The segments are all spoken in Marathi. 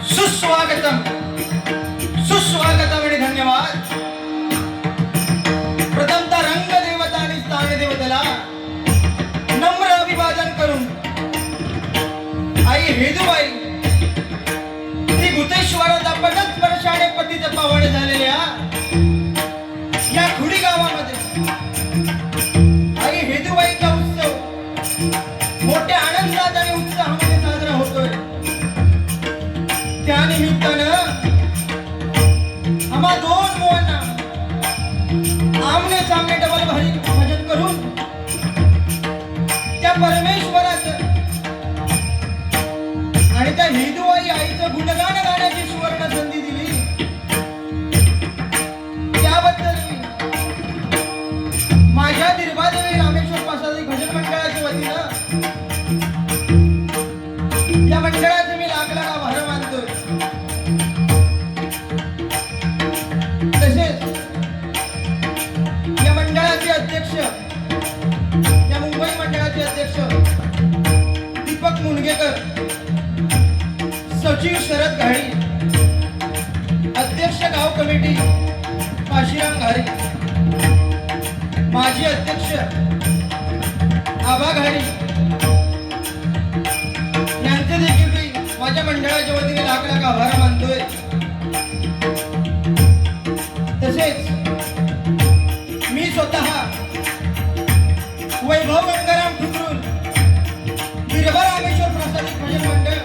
सुस्वागतम सुस्वागतम आणि धन्यवाद. प्रथमतः रंग देवता आणि स्थान देवतेला नम्र अभिवादन करून आई हेदूबाई श्री भूतेश्वराचा पदच स्पर्शाने पतीचे पावणे झालेल्या या खुडी गावामध्ये आई हेदूबाईचा उत्सव मोठ्या आनंदात आणि उत्साहामध्ये साजरा होतोय. त्यानिमित्तानं आम्हा दोन मुलांना आमने सामने डबल भारी भजन करून त्या परमेश्वराचं आणि त्या हेदूबाई आईचं गुणगान गाण्याची सुवर्ण संधी दिली. त्याबद्दल मी माझ्या दिर्भादेवी रामेश्वर पासादी भजन मंडळाच्या वतीनं या मंडळाचे मी लाख लाख आभार मानतोय. तसेच या मंडळाचे अध्यक्ष, या मुंबई मंडळाचे अध्यक्ष दीपक मुनगेकर, सचिव शरद घाडी, अध्यक्ष गाव कमिटी काशीराम घारी, माजी अध्यक्ष आबा घाडी यांचे देखील मी माझ्या मंडळाच्या वतीने लाख लाख आभार मानतोय. तसेच मी स्वतः वैभव गंगाराम ठुकरून गिरबा रामेश्वर प्रसादिक भजन मंडळ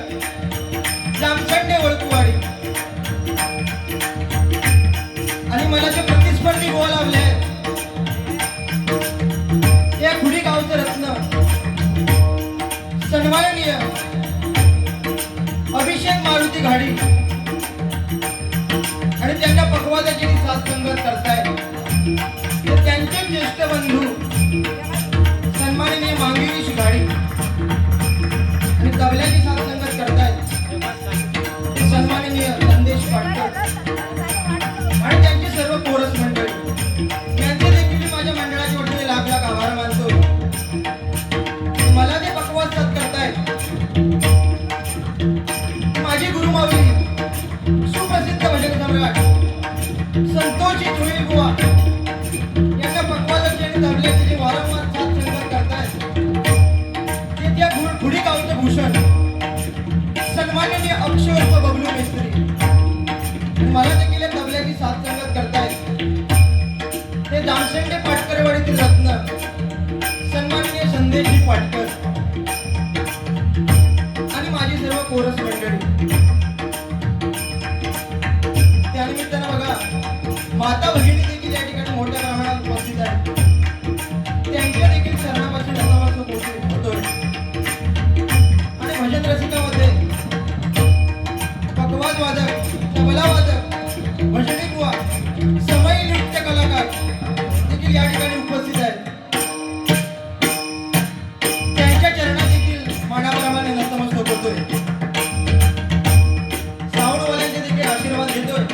जामसंडे वळकुवाडी आणि मला जे प्रतिस्पर्धी गोवा लावले आहेत या खुडी गावचं रत्न सन्माननीय अभिषेक मारुती घाडी आणि त्यांना पकवादाची साथ संगत करतायत त्यांचे ज्येष्ठ बंधू सन्माननीय मांगिरीश घाडी आणि तबल्याची साथ संगत करतायत सन्माननीय संदेश पाटकर आणि त्यांची सर्व कोरस मंडळी यांचे देखील माझ्या मंडळाच्या वतीने लाख लाख आभार मानतो. मला ते पकवाद साथ करतायत माझी गुरुमावली सुप्रसिद्ध भजन सम्राट संतोषी धुळी बुवा यांना पकवादाची आणि तबल्याची जे वारंवार साथ संगत करतायत ते त्या खुडी गावचं भूषण सन्माननीय अक्षय उर्फ बबलू मिस्त्री आणि मला देखील या तबल्याची साथ संगत करतायत ते जामसंडे पाटकरवाडीतील रत्न सन्माननीय संदेशजी पाटकर आणि माझी सर्व कोरस मंडळी. त्यानिमित्तानं बघा माता भगिनी देखील या ठिकाणी मोठ्या प्रमाणात उपस्थित आहेत. त्यांच्या देखील शरणापासून नमस्कार होतोय आणि भजन रसिकामध्ये पकवाद वादक, तबला वादक, भजनी बुवा, समयी नृत्य कलाकार देखील या ठिकाणी उपस्थित आहेत. त्यांच्या चरणात देखील मानाप्रमाणे नतमस्तक होतोय. साऊंडवाल्यांचे देखील आशीर्वाद घेतोय.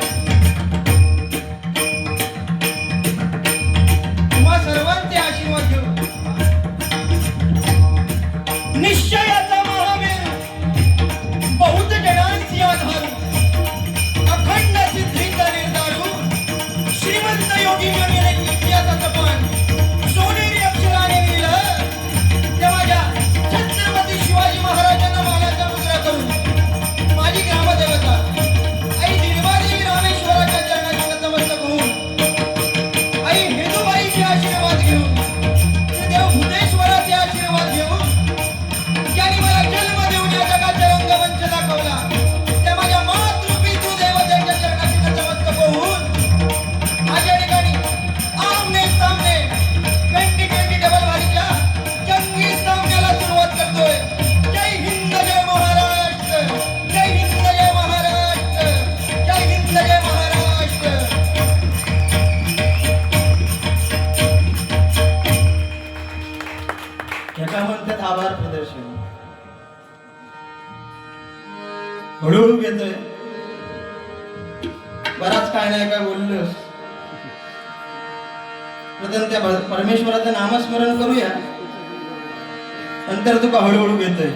हळूहळू घेतोय. बराच काय नाही काय बोललोस. प्रथम त्या परमेश्वराचं नामस्मरण करूया, नंतर तुका हळूहळू घेतोय.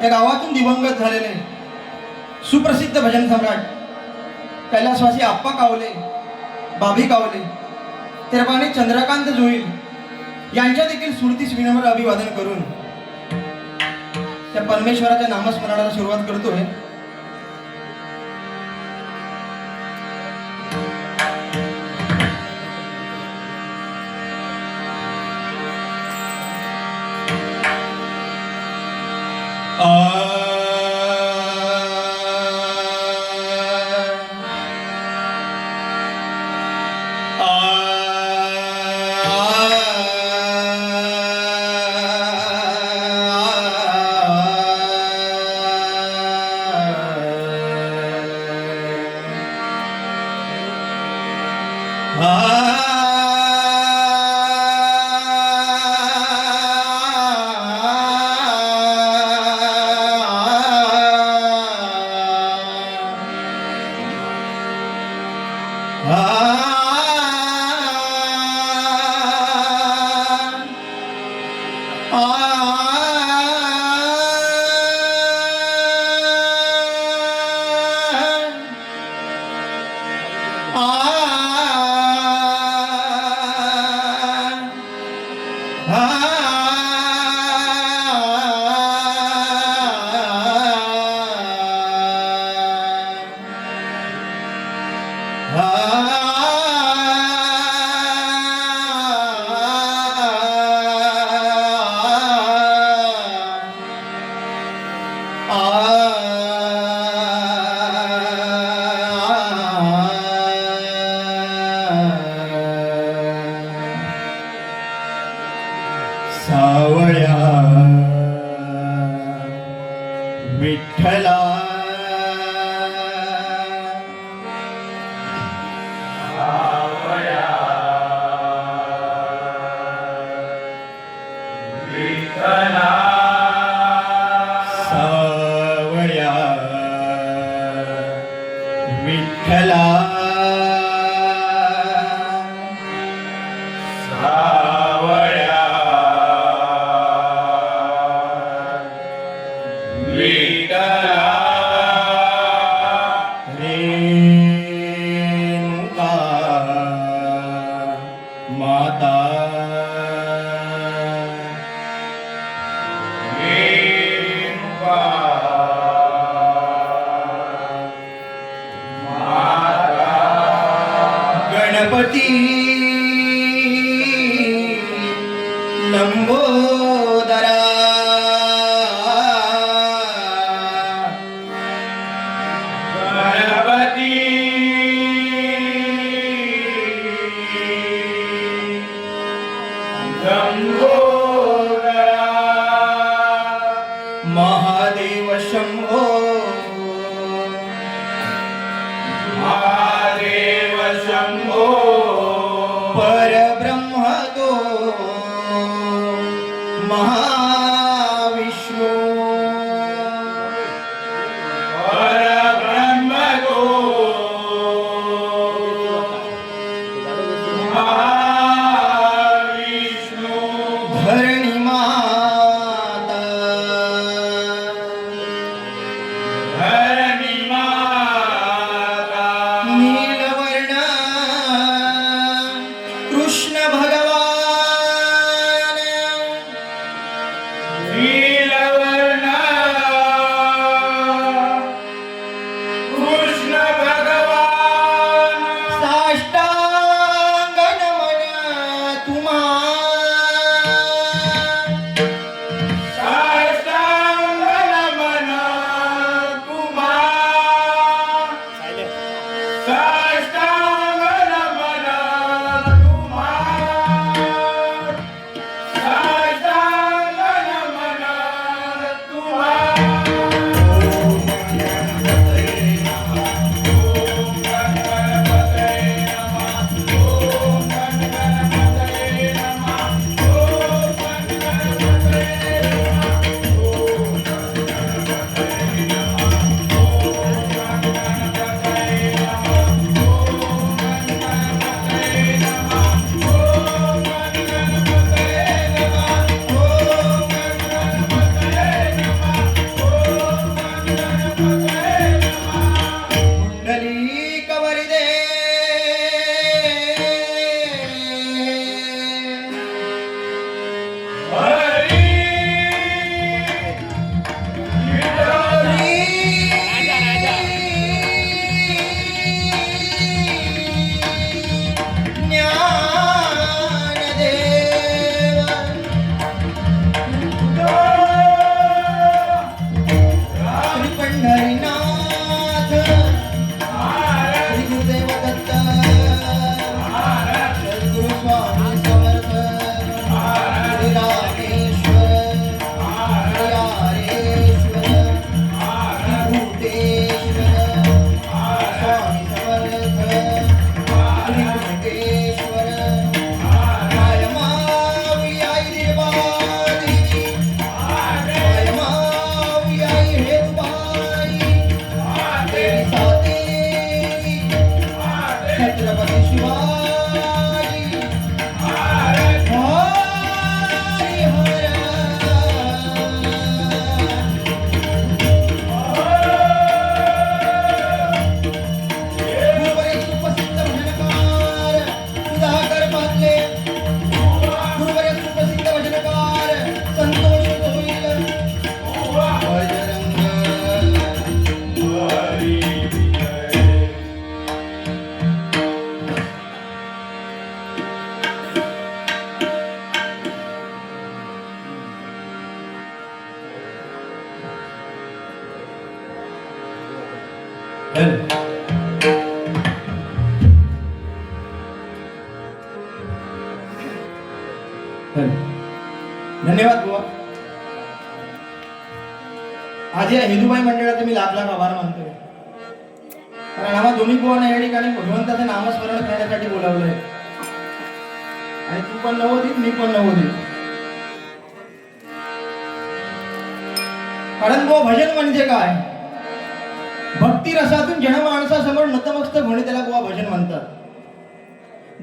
या गावातून दिवंगत झालेले सुप्रसिद्ध भजन सम्राट कैलासवासी आप्पा कावले, बाबी कावले, तेरपाणी चंद्रकांत जोईल यांच्या देखील स्मृतीस विनम्र अभिवादन करून त्या परमेश्वराच्या नामस्मरणाला सुरुवात करतोय. सावळ्या विठ्ठला सावळ्या विठ्ठला सावळ्या विठ्ठला माता गणपती लंबोदरा गणपती लंबोदरा महादेव शंभो महादेव शंभो परब्रह्म तो महाविष्णू परब्रह्म तो महाविष्णू धरणी माता धरणी माता नीलवर्ण कृष्ण धन्यवाद बुवा. आज या हिंदूबाई मंडळाचे मी लाख लाख आभार मानतो. कारण आम्हा दोन्ही बुवांना या ठिकाणी भगवंताचं नामस्मरण करण्यासाठी बोलावलंय. आणि तू पण नवोदित, मी पण नवोदित. कारण बुवा भजन म्हणजे काय? भक्ती रसातून जनमानसासमोर नतमस्तक होणे त्याला बुवा भजन म्हणतात.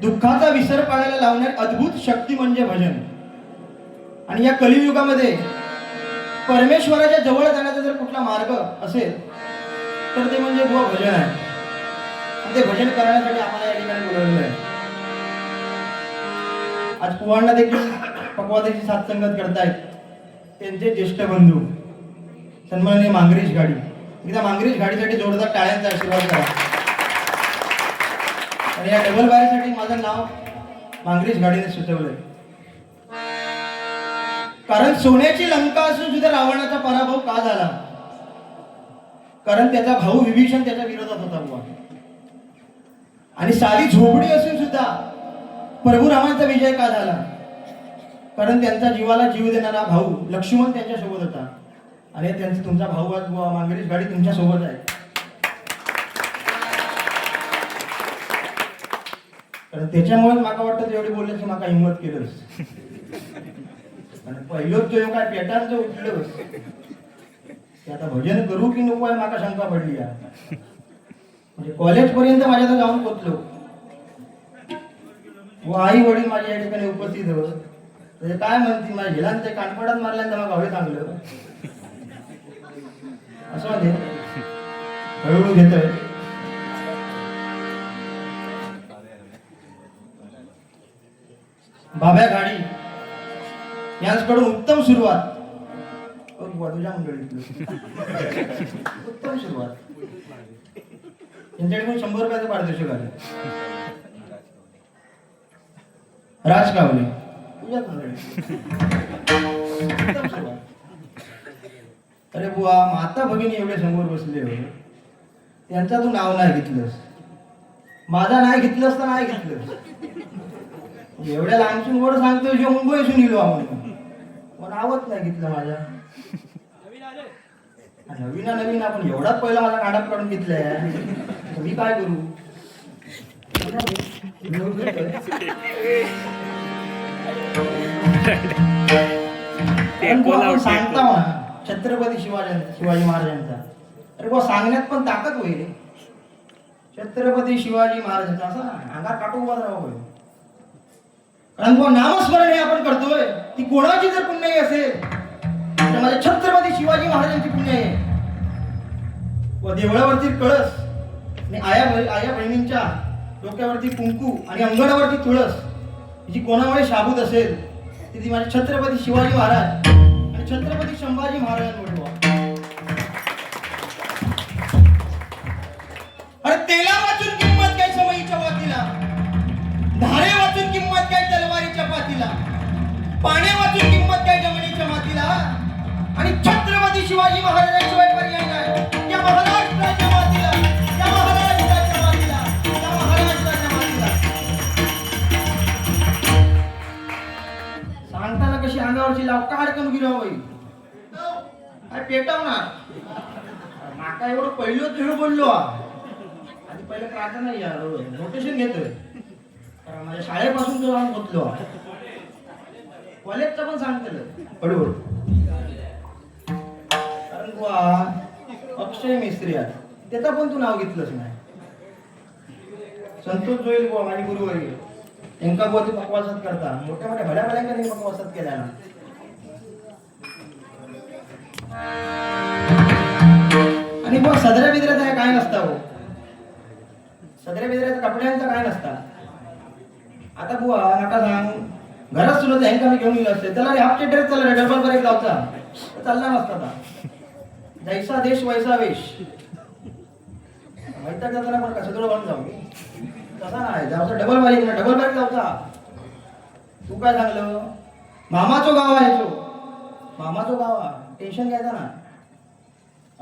दुःखाचा विसर पाडायला लावण्यात अद्भुत शक्ती म्हणजे भजन. आणि या कलियुगामध्ये परमेश्वराच्या जवळ जाण्याचा जर कुठला मार्ग असेल तर ते म्हणजे बुवा भजन आहे. आणि ते भजन करण्यासाठी आम्हाला या ठिकाणी बोलवलेलं आहे. आज पुवांना देखील पकवादाची साथसंगत करतायत त्यांचे ज्येष्ठ बंधू सन्माननीय मांगरीश गाडी. एकदा मांगरीश गाडीसाठी जोरदार टाळ्यांचा आशीर्वाद करा. आणि या डबल बारीसाठी माझं नाव मांगरीश गाडीने सुचवलंय. कारण सोन्याची लंका असून सुद्धा रावणाचा पराभव का झाला? कारण त्याचा भाऊ विभीषण त्याच्या विरोधात होता बुवा. आणि साधी झोपडी असून सुद्धा प्रभू रामाचा विजय का झाला? कारण त्यांचा जीवाला जीव देणारा भाऊ लक्ष्मण त्यांच्या सोबत होता. आणि त्यांचा तुमचा भाऊ आज बुवा मांगरीश गाडी तुमच्या सोबत आहे. कारण त्याच्यामुळे माका वाटतं एवढी बोलण्याची माका हिंमत केलंस. आणि पहिलोच जो काय पेटांचं उठलं ते आता भजन करू की नको आहे माका शंका पडली. म्हणजे कॉलेज पर्यंत माझ्या जाऊन पोचलो व आई वडील माझ्या या ठिकाणी उपस्थित होत. म्हणजे काय म्हणते माझ्या हिलांच्या कानपडात मारल्यानंतर मग हवे चांगलं असं म्हणजे हळूहळू घेतोय. बाब्या गाडी यांच्याकडून उत्तम सुरुवात. तुझ्या मंडळीत उत्तम सुरुवात. त्यांच्याकडून 100 रुपयाचं पारितोषिक आलं. राज कावले तुझ्या मंडळीत उत्तम सुरुवात. अरे बुवा माता भगिनी एवढे समोर बसले हो त्यांचा तू नाव नाही घेतलंस. माझा नाही घेतलंस तर नाही घेतलंस. एवढ्या लांबसून वर सांगतोय जो मुंबईसून इलो आपण पण नावच नाही घेतलं माझ्या. नवीन आपण एवढाच पहिला माझा काढाप काढून घेतलाय. मी काय करू? सांगता म्हणा छत्रपती शिवाजी महाराजांचा. अरे बुवा सांगण्यात पण ताकद होईल. छत्रपती शिवाजी महाराजांचा असा अंगात काटू उभा राहावं होईल. कारण बुवा नामस्मरण हे आपण करतोय ती कोणाची जर पुण्याई असेल तर माझ्या छत्रपती शिवाजी महाराजांची पुण्याई आहे. व देवळावरती कळस आणि आया बहिणींच्या डोक्यावरती कुंकू आणि अंगणावरती तुळस जी कोणामुळे शाबूत असेल ती माझे छत्रपती शिवाजी महाराज आणि छत्रपती संभाजी महाराजांमुळे. अरे तेला वाचून किंमत काय समईच्या वातीला, धारे वाचून किंमत काय तलवारीच्या पातीला, पाण्या वाचून किंमत काय जमिनीच्या मातीला. आणि छत्रपती शिवाजी महाराजांशिवाय पर्याय नाही या महाराष्ट्राच्या मातीला, या महाराष्ट्राच्या मातीला, या महाराष्ट्राच्या मातीला. सांगताना कशी अंगावरची लाव काढकन उभी राहावी. अरे पेटावणार माका एवढं पहिलं तुझं बोललो. आणि पहिलं प्रार्थना या रोटेशन घेतोय. कारण माझ्या शाळेपासून तो जाऊन पोचलो. कॉलेजचं पण सांगतलं हळूहळू. कारण बुवा अक्षय मिस्त्री आहे त्याचा पण तू नाव घेतलंच नाही. संतोष जोईल बुवा माझी गुरुवारी त्यांका बुवा ते पकवासात करता मोठ्या मोठ्या भल्या भल्यांका त्यांनी पकवासात केल्या ना. आणि बुवा सदऱ्या बिदऱ्याचा काय नसता हो. सदऱ्या बिदऱ्याचा कपड्यांचा काय नसता. आता बुवा नका सांग घरात सुद्धा ह्यांका मी घेऊन गेलो असते त्याला हाफ ड्रेस चालला डबल ब्रेक लावचा चालला नसता. जैसा देश वैसा वेश माहिती करताना पण कसं थोडं बनून जाऊ मी तसा नाही जाऊचा डबल ब्रेक लावचा. तू काय सांगलं मामाचो गाव आहे तो मामाचो गाव टेन्शन घ्यायचा ना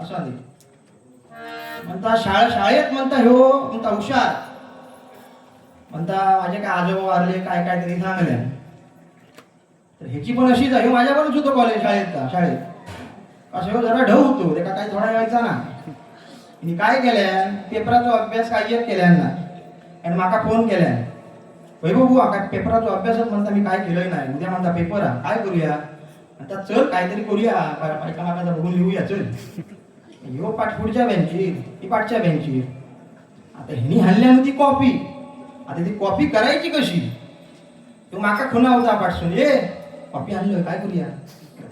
असं आधी. म्हणता शाळेत म्हणता ह्यो म्हणता हुशार, म्हणता माझे काय आजोबा वारले काय काय तरी सांगले. तर ह्याची पण अशीच आहे, माझ्याकडूनच होतो कॉलेज शाळेत असं ह्यो जरा ढव होतो, ते काही थोडा यायचा ना. आणि काय केल्यान पेपराचो अभ्यास काय एक केल्यान ना, आणि माका फोन केल्यान, वैभव बुवा काय पेपराचो अभ्यासच म्हणता मी काय केलंय नाही, उद्या म्हणता पेपर हा काय करूया, म्हणता चल काहीतरी करूया, बायका माकाचा बघून लिहूया चल. ह्यो पाठ पुढच्या बेंचीर, ती पाठच्या बेंचीर. आता ह्यानी हल्ल्यानं ती कॉपी, आता ती कॉपी करायची कशी, तो माका खुना होता पाठसून, ये कॉपी आणलं काय करूया,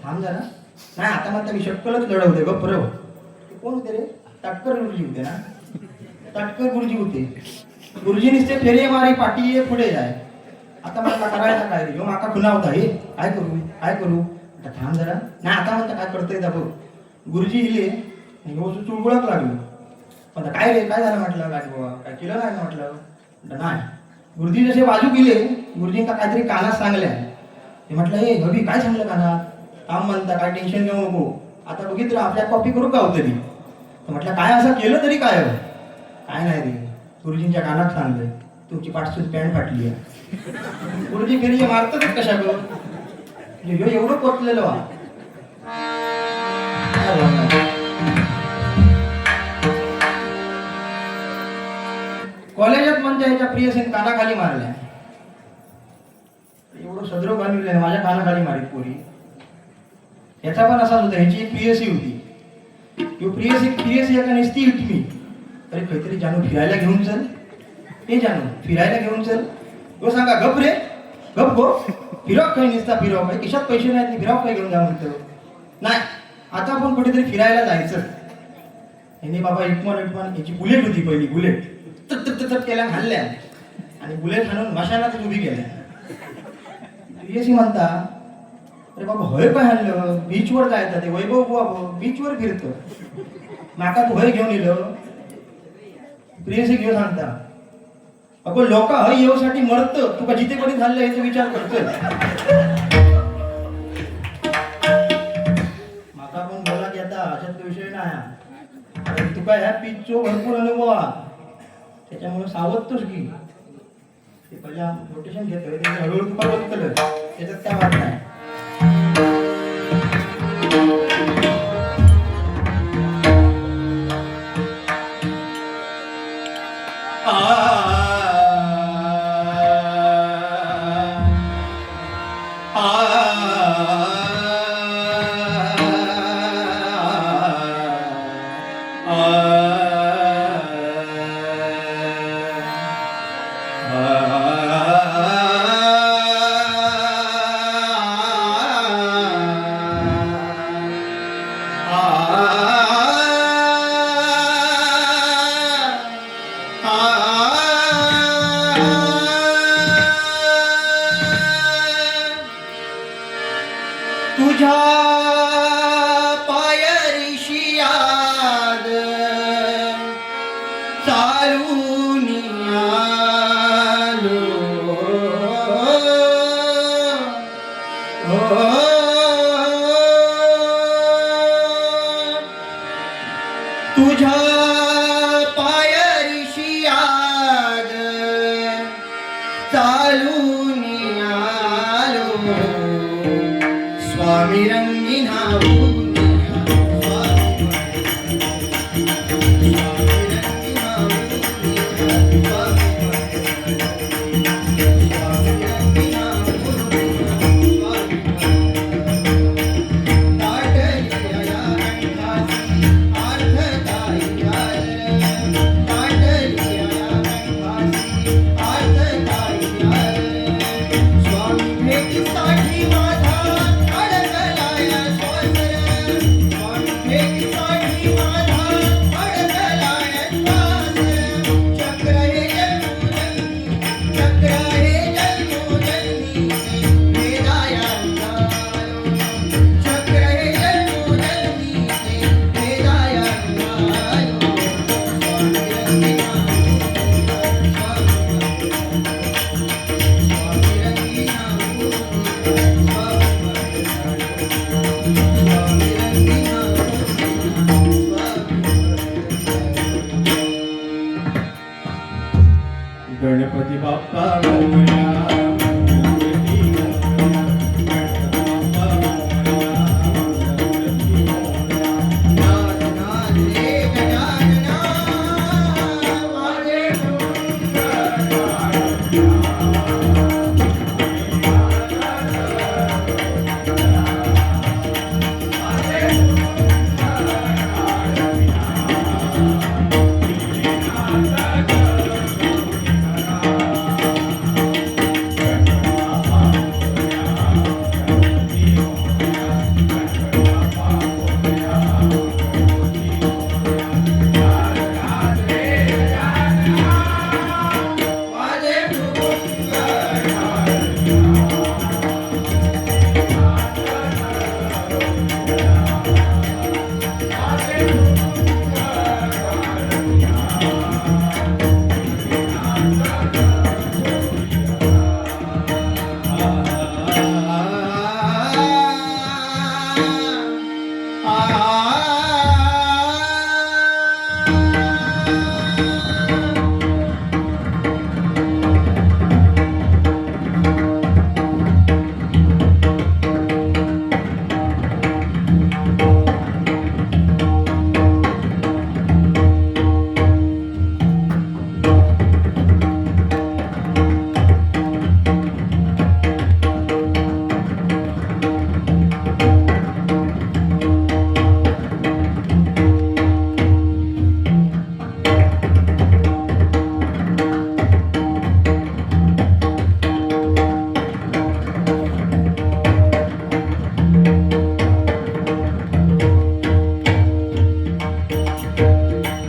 थांब जरा, नाही आता म्हणता मी शक्कलच लढवते गप्प रव. कोण होते रे, ताटकर गुरुजी होते ना, ताटकर गुरुजी होते. गुरुजी नुसते फेरे मारी पाठी ये पुढे जाय. आता मला करायचा काय रे, ह्यो माका खुना होता, हे काय करू, आता थांब जरा, नाही आता म्हणता काय करतोय दा बघ. गुरुजी इले चुळबुळक लागलो, म्हणता काय रे काय झालं म्हटलं, काय बाबा काय केलं नाही म्हटलं, नाही. गुरुजी जसे बाजू गेले, गुरुजींना काहीतरी कानात सांगल्या. ते म्हटलं हे हवी काय सांगलं कानात, थांब म्हणता काय टेन्शन घेऊ नको, आता बघितलं आपल्या कॉपी करू का तरी. म्हटलं काय असं केलं तरी काय, काय नाही रे गुरुजींच्या कानात सांगलंय तुमची पाठसून पॅन्ट फाटली आहे. गुरुजी फेरी मारतच कशा ग, एवढं पोचलेलं वा. कॉलेजात म्हणजे ह्याच्या प्रियसीन कानाखाली मारल्या, एवढं सदरो घालून माझ्या कानाखाली मारीत पोरी. याचा पण असाच होता, ह्याची एक प्रियसी होती. प्रियसी एका नेसती होती मी, अरे काहीतरी जानू फिरायला घेऊन चल, हे जानू फिरायला घेऊन चल. तो सांगा गप रे गप गो, फिरव काही निसता फिरव, काही खिशात पैसे नाहीत फिराव काही घेऊन जा म्हणतो. नाही आता आपण कुठेतरी फिरायला जायचं. यांनी बाबा इटमॉन याची बुलेट होती पहिली, बुलेट तट केल्या हल्ल्या, आणि बुलेट हाणून मशानातच उभी केल्या. प्रियसी म्हणता अरे बाबा हय काय हल्लं, बीचवर जायचं, ते वैभव बुवा बीचवर फिरतो, माका तू हय घेऊन येलं. प्रियसी घेऊन सांगता अगो लोक हय येऊसाठी मरत, तुका जिथे कोणी झालं याचा विचार करतोय. माका पण बोला घेता अशात विषय नाही, तुका ह्या पीचचो भरपूर अनुभव हा, त्याच्यामुळे सावधतोच की. ते पहिला रोटेशन घेतोय ते हळूहळू तुका बघतलं, त्याच्यात काय वाट नाही. तुझ्या पायरीशी याद चालून आलो, तुझ्या पायरीशी याद चालून आलो, स्वामी रंगीन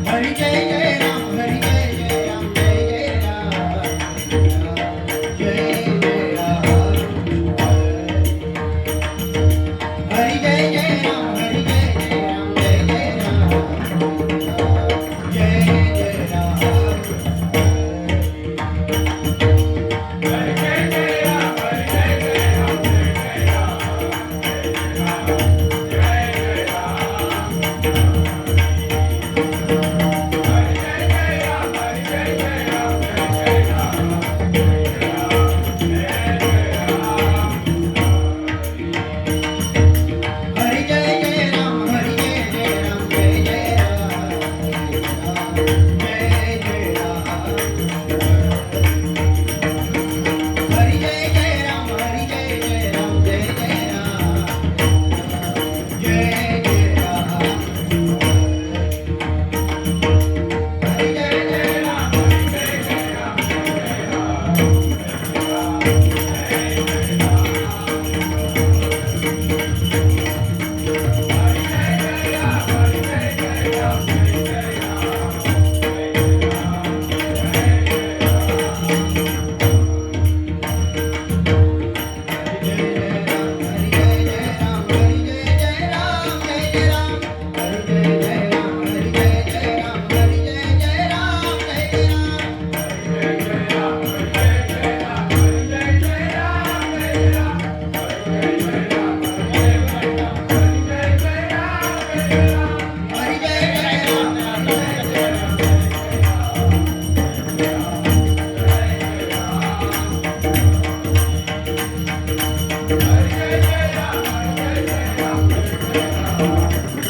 हरी जय जय राम हरी जय जय राम जय जय राम जय जय राम हरी जय जय राम हरी जय जय राम जय जय राम जय जय राम हरी जय जय राम हरी जय जय राम जय जय राम जय जय राम हरी जय जय राम हरी जय जय राम जय जय राम जय जय राम हरी जय जय राम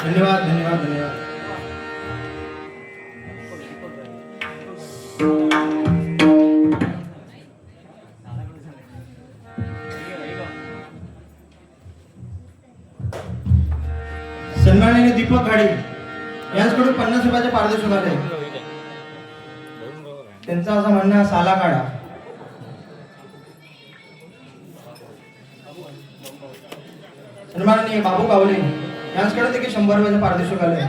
धन्यवाद धन्यवाद धन्यवाद. सन्माननीय दीपक घाडे यांच्याकडून 50 रुपयाचे पारितोषिक आले. त्यांचं असं म्हणणं आहे, साला काढा. सन्माननीय बाबू कावले यांच्याकडे देखील 100 रुपयाचे पारितोषिक आले.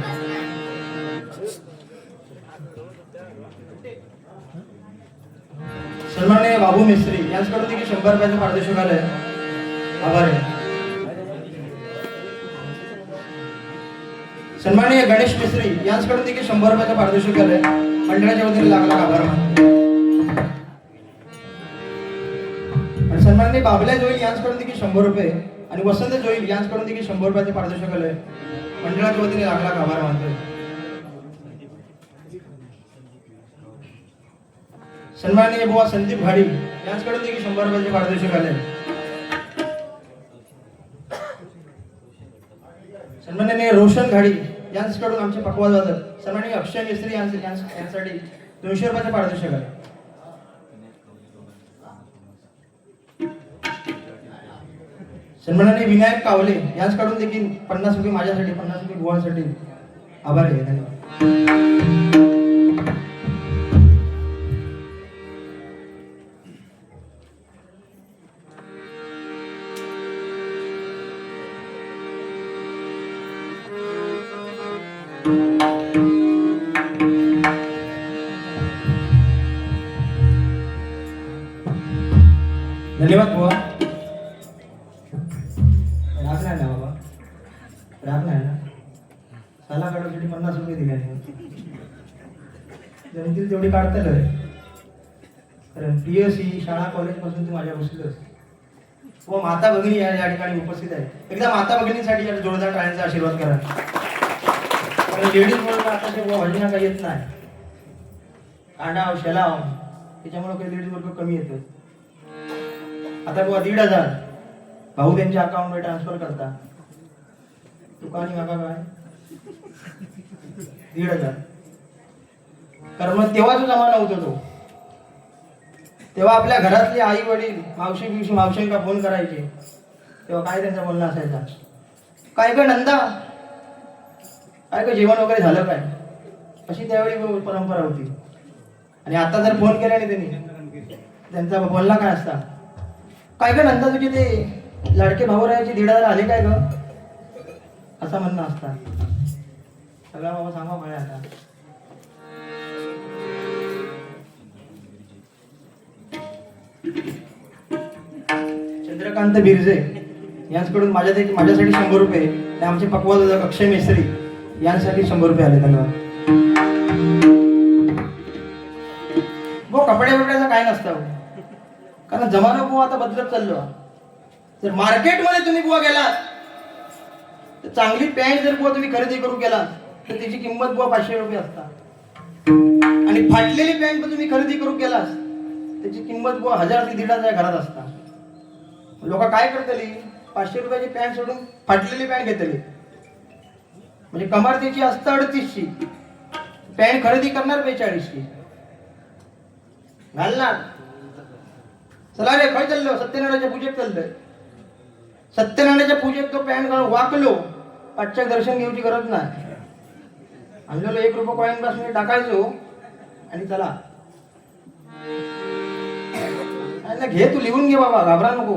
सन्माननीय बाबू मिस्त्री यांच्याकडे देखील 100 रुपयाचे पारितोषिक आले. आभार आहे. सन्माननीय गणेश मिस्त्री यांच्याकडून देखील 100 रुपयाचे पारितोषिक आले. मंडळाच्या वतीने लाख आभार मानतो. आणि सन्माननीय बाबल्या जोईल यांच्याकडून देखील 100 रुपये आणि वसंत जोईल यांच्याकडून देखील 100 रुपयाचे पारितोषिक आले. मंडळाच्या वतीने लाख आभार मानतो. सन्माननीय बुवा संदीप घाडी यांच्याकडून देखील 100 रुपयाचे पारितोषिक आले. सन्माननीय रोशन घाडी यांच्याकडून आमचे पकवाज वादक सन्माननीय अक्षय मिस्त्री यांच्यासाठी 200 रुपयाचे पारितोषिक आले. सन्माननीय विनायक कावले यांच्याकडून देखील 50 रुपये माझ्यासाठी, 50 रुपये बुवांसाठी. आभार आहे. धन्यवाद. धन्यवाद बुवा. राग नाही ना बाबा, राग नाही ना. साला काढण्यासाठी 50 रुपये दिले जमतील तेवढी काढताल. कारण PSC शाळा कॉलेज पासून तू माझ्या बसलोस. व माता भगिनी या ठिकाणी उपस्थित आहे. एकदा माता भगिनीसाठी या जोरदार टाळ्यांचा आशीर्वाद करा. कारण लेडीज म्हणून आता भजना काही येत नाही. कांडाव शेलाव त्याच्यामुळे काही लेडीज वर्ग कमी येतो. आता बुवा 1,500 भाऊ त्यांच्या अकाउंटवर ट्रान्सफर करता. दुकानी मागा काय 1,500. कारण मग तेव्हा जो जमाना होता तो, तेव्हा आपल्या घरातले आई वडील मावशींका फोन करायचे. तेव्हा काय त्यांचा बोलणं असायचा, काय काय नंदा, काय काय जेवण वगैरे झालं काय, अशी त्यावेळी परंपरा होती. आणि आता जर फोन केला नाही त्यांनी, त्यांचा बोलणं काय असता, काय काय नंदा तुझे ते लाडके भाऊ राहायचे 1,500 आले काय ग, असा म्हणणं असता. सगळा बाबा सांगा काय आता. चंद्रकांत बिरजे यांच्याकडून माझ्यासाठी 100 रुपये आणि आमचे पकवाज अक्षय मिस्त्री यांसाठी 100 रुपये आले. धन्यवाद. गो कपडे वगैरेचा काय नसतं, कारण जमाना बुवा आता बदलत चाललो. जर मार्केटमध्ये तुम्ही बुवा गेलात तर चांगली पॅन्ट जर बुवा तुम्ही खरेदी करू गेलात तर त्याची किंमत बुवा 500 रुपये असता. आणि फाटलेली पॅन्ट तुम्ही खरेदी करू गेलात त्याची किंमत बुवा 1000 ते 1,500 घरात असता. लोक काय करतली, 500 रुपयाची पॅन्ट सोडून फाटलेली पॅन्ट घेतली. म्हणजे कमर त्याची असतं 38ची, पॅन्ट खरेदी करणार 42ची घालणार. चला रे काय चाललो, सत्यनारायणच्या पूजेत चाललोय. सत्यनारायणच्या पूजेत तो पॅन्ट घालून वाकलो, पाठच्या दर्शन घेऊची गरज नाही. आणलेलो 1 रुपये कॉईन बस मी टाकायचो आणि चला घे, तू लिहून घे बाबा, घाबरा नको.